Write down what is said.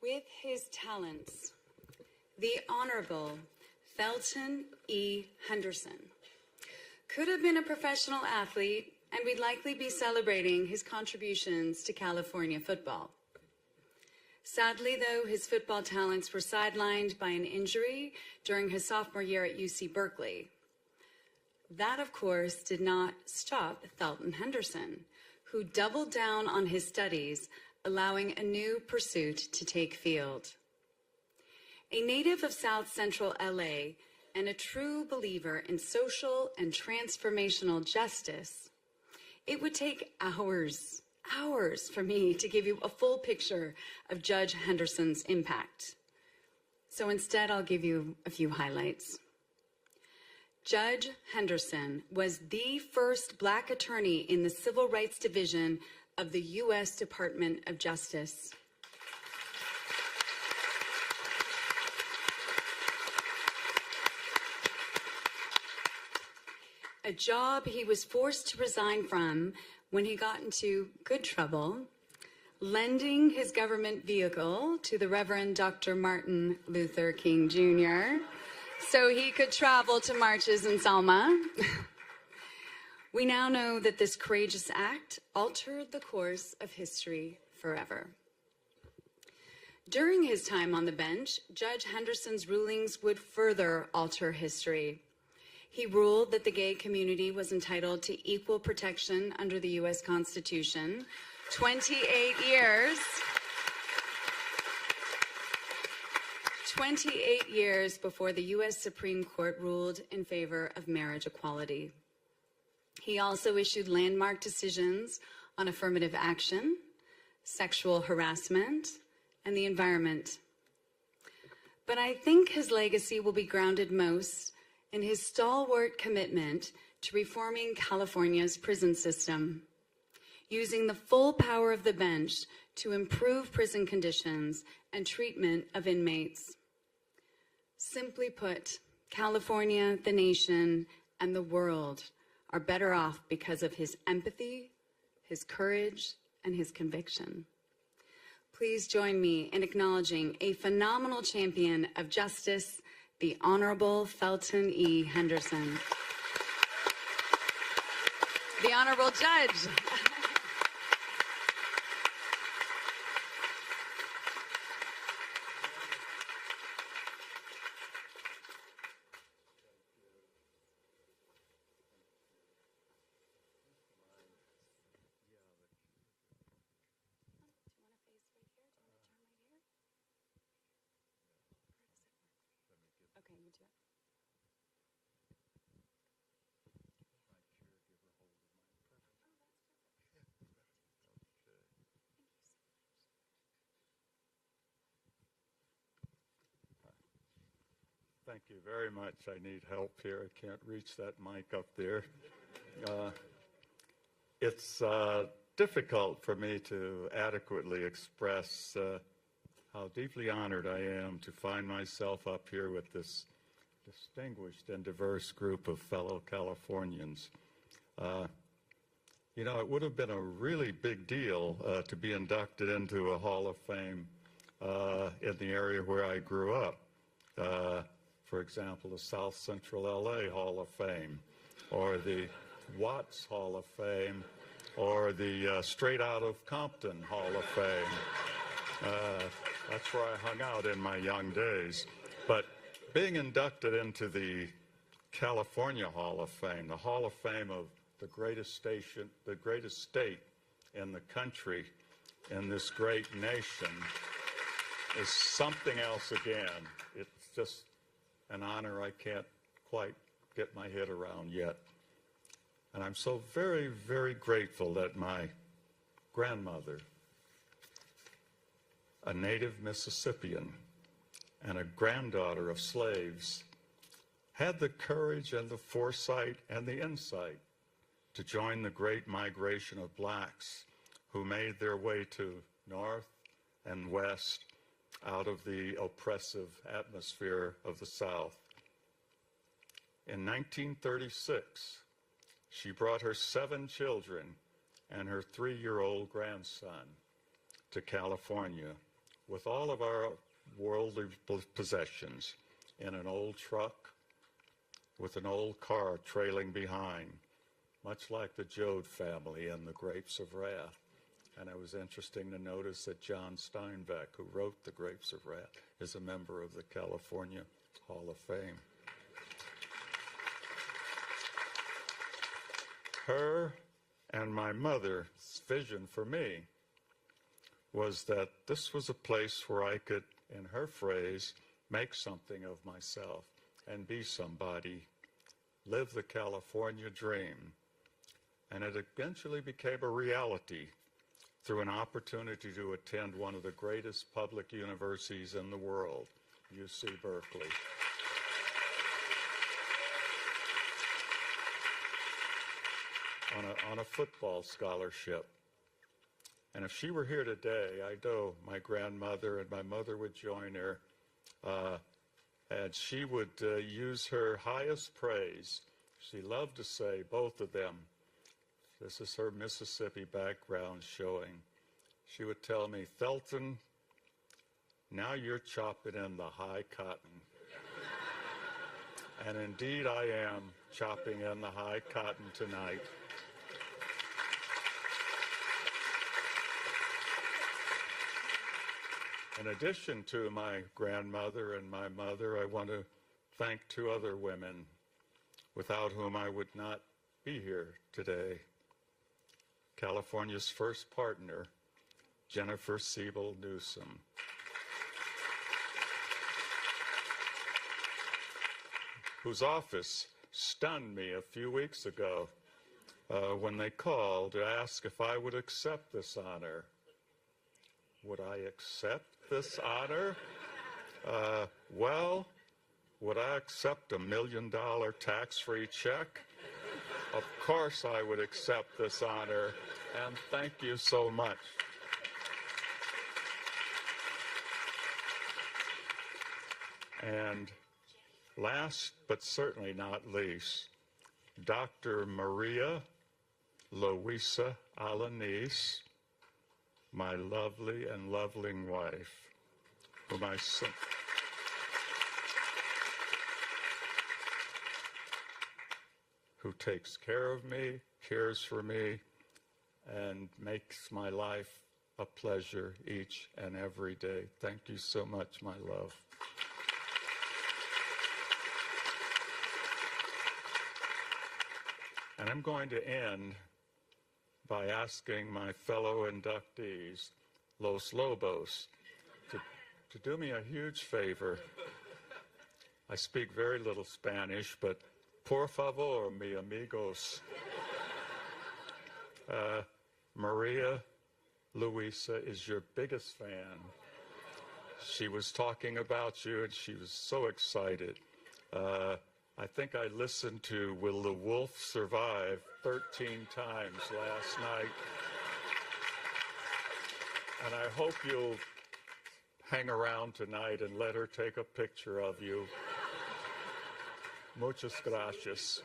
With his talents, the Honorable Thelton E. Henderson could have been a professional athlete, and we'd likely be celebrating his contributions to California football. Sadly, though, his football talents were sidelined by an injury during his sophomore year at UC Berkeley. That, of course, did not stop Thelton Henderson, who doubled down on his studies, allowing a new pursuit to take field. A native of South Central LA and a true believer in social and transformational justice, it would take hours for me to give you a full picture of Judge Henderson's impact. So instead, I'll give you a few highlights. Judge Henderson was the first Black attorney in the Civil Rights Division of the U.S. Department of Justice. A job he was forced to resign from when he got into good trouble, lending his government vehicle to the Reverend Dr. Martin Luther King Jr. so he could travel to marches in Selma. We now know that this courageous act altered the course of history forever. During his time on the bench, Judge Henderson's rulings would further alter history. He ruled that the gay community was entitled to equal protection under the U.S. Constitution 28 years before the U.S. Supreme Court ruled in favor of marriage equality. He also issued landmark decisions on affirmative action, sexual harassment, and the environment. But I think his legacy will be grounded most in his stalwart commitment to reforming California's prison system, using the full power of the bench to improve prison conditions and treatment of inmates. Simply put, California, the nation, and the world are better off because of his empathy, his courage, and his conviction. Please join me in acknowledging a phenomenal champion of justice, the Honorable Thelton E. Henderson. The Honorable Judge. Thank you very much. I need help here. I can't reach that mic up there. It's difficult for me to adequately express how deeply honored I am to find myself up here with this distinguished and diverse group of fellow Californians. You know, it would have been a really big deal to be inducted into a Hall of Fame in the area where I grew up. For example, the South Central LA Hall of Fame, or the Watts Hall of Fame, or the Straight Out of Compton Hall of Fame. That's where I hung out in my young days. But being inducted into the California Hall of Fame, the Hall of Fame of the greatest state in the country, in this great nation, is something else again. It's just an honor I can't quite get my head around yet. And I'm so very, very grateful that my grandmother, a native Mississippian and a granddaughter of slaves, had the courage and the foresight and the insight to join the great migration of blacks who made their way to North and West out of the oppressive atmosphere of the South. In 1936, she brought her 7 children and her 3-year-old grandson to California, with all of our worldly possessions in an old truck with an old car trailing behind, much like the Joad family in The Grapes of Wrath. And it was interesting to notice that John Steinbeck, who wrote The Grapes of Wrath, is a member of the California Hall of Fame. Her and my mother's vision for me was that this was a place where I could, in her phrase, make something of myself and be somebody, live the California dream. And it eventually became a reality through an opportunity to attend one of the greatest public universities in the world, UC Berkeley. On a football scholarship. And if she were here today, I know my grandmother and my mother would join her, and she would use her highest praise. She loved to say, both of them, this is her Mississippi background showing. She would tell me, Thelton, now you're chopping in the high cotton. And indeed I am chopping in the high cotton tonight. In addition to my grandmother and my mother, I want to thank two other women without whom I would not be here today. California's first partner, Jennifer Siebel Newsom. Whose office stunned me a few weeks ago when they called to ask if I would accept this honor. Would I accept this honor? Well, would I accept $1 million tax-free check? Of course I would accept this honor, and thank you so much. And last but certainly not least, Dr. Maria Luisa Alanis, my lovely and loving wife, who takes care of me, cares for me, and makes my life a pleasure each and every day. Thank you so much, my love. And I'm going to end by asking my fellow inductees, Los Lobos, to do me a huge favor. I speak very little Spanish, but por favor, mi amigos. Maria Luisa is your biggest fan. She was talking about you, and she was so excited. I think I listened to Will the Wolf Survive 13 times last night. And I hope you'll hang around tonight and let her take a picture of you. Muchas gracias.